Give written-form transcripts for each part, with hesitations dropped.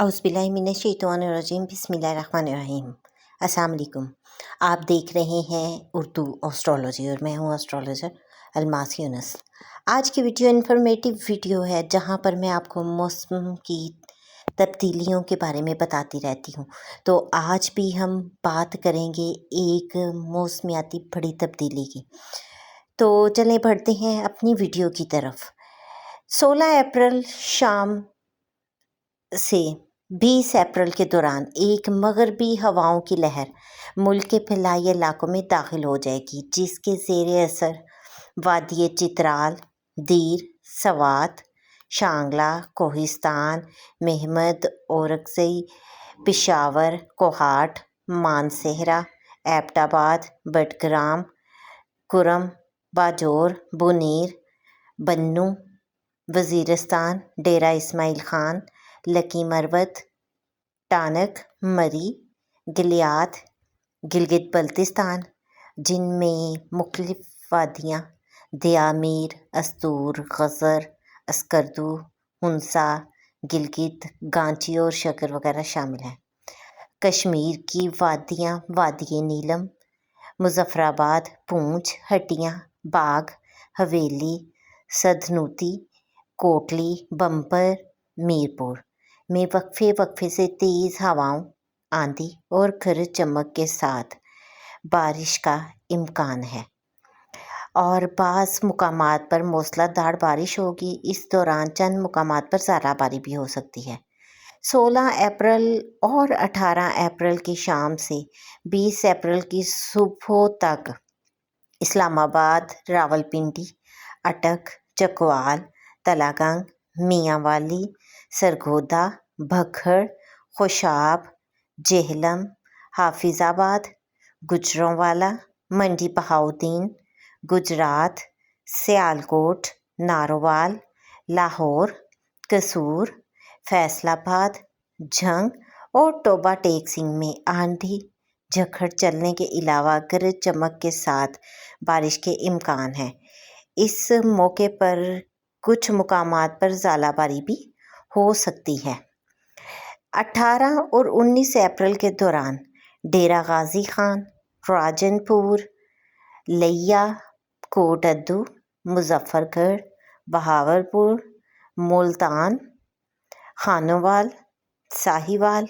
औज़ुबिल्लाहिमिनश्शैतानिर्रजीम बिस्मिल्लाहिर्रहमानिर्रहीम। अस्सलाम वालेकुम। आप देख रहे हैं उर्दू एस्ट्रोलॉजी और मैं हूँ एस्ट्रोलॉजर अलमास यूनुस। आज की वीडियो इन्फॉर्मेटिव वीडियो है जहाँ पर मैं आपको मौसम की तब्दीलियों के बारे में बताती रहती हूँ। तो आज भी हम बात करेंगे एक मौसमियाती बड़ी तब्दीली की। तो चलें बढ़ते हैं अपनी वीडियो की तरफ। 16 अप्रैल शाम से 20 अप्रैल के दौरान एक मगरबी हवाओं की लहर मुल्क के फैलाई इलाकों में दाखिल हो जाएगी, जिसके ज़ेर असर वादी चित्राल, दीर, सवात, शांगला, कोहिस्तान, महमद, औरकज़ई, पेशावर, कोहाट, मानसहरा, एबटाबाद, बडग्राम, कुरम, बाजौर, बुनीर, बन्नू, वज़ीरिस्तान, डेरा इस्माइल ख़ान, लकी मरवत, टानक, मरी, गिलियात, गिलगित बल्तिस्तान, जिनमें मुख्तलिफ वादियाँ दयामीर, अस्तूर, गज़र, अस्करदू, हुंसा, गिलगित, गांची और शकर वगैरह शामिल हैं। कश्मीर की वादियाँ वादी नीलम, मुज़फ़्फ़राबाद, पूंछ, हटियाँ, बाग, हवेली, सधनूती, कोटली, बम्पर, मीरपुर में वक्फे से तेज़ हवाओं, आंधी और गरज चमक के साथ बारिश का इम्कान है और बाज़ मुकामात पर मूसलाधार बारिश होगी। इस दौरान चंद मुकामात पर ज़ाराबारी भी हो सकती है। 16 अप्रैल और 18 अप्रैल की शाम से 20 अप्रैल की सुबह तक इस्लामाबाद, रावलपिंडी, अटक, चकवाल, तलागंग, मियांवाली, सरगोदा, भखड़, खुशाब, जेहलम, हाफिज़ाबाद, गुजरांवाला, मंडी बहाउद्दीन, गुजरात, सियालकोट, नारोवाल, लाहौर, कसूर, फैसलाबाद, झंग और टोबा टेक सिंह में आंधी झखड़ चलने के अलावा गरज चमक के साथ बारिश के इम्कान हैं। इस मौके पर कुछ मुकामात पर ज़ालाबारी भी हो सकती है। 18 और 19 अप्रैल के दौरान डेरा गाजी खान, राजनपुर, लिया, कोट अद्दू, मुजफ्फरगढ़, बहावलपुर, मुल्तान, खानोवाल, साहिवाल,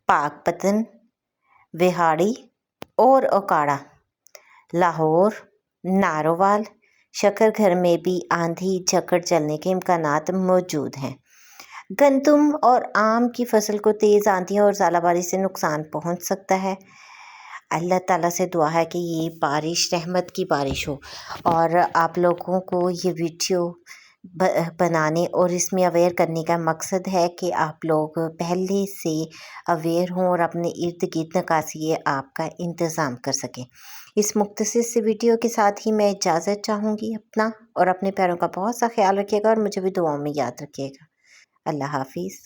पाकपतन, विहाड़ी और ओकाड़ा, लाहौर, नारोवाल, शकरघर में भी आंधी झकड़ चलने के इम्कानात मौजूद हैं। गंदम और आम की फसल को तेज़ आंधियों और ज़ालाबारी से नुकसान पहुंच सकता है। अल्लाह ताला से दुआ है कि ये बारिश रहमत की बारिश हो और आप लोगों को ये वीडियो बनाने और इसमें अवेयर करने का मकसद है कि आप लोग पहले से अवेयर हों और अपने इर्द गिर्द नकासी आपका इंतज़ाम कर सकें। इस मुख्तसर से वीडियो के साथ ही मैं इजाज़त चाहूँगी। अपना और अपने प्यारों का बहुत सा ख्याल रखिएगा और मुझे भी दुआओं में याद रखिएगा। अल्लाह हाफिज़।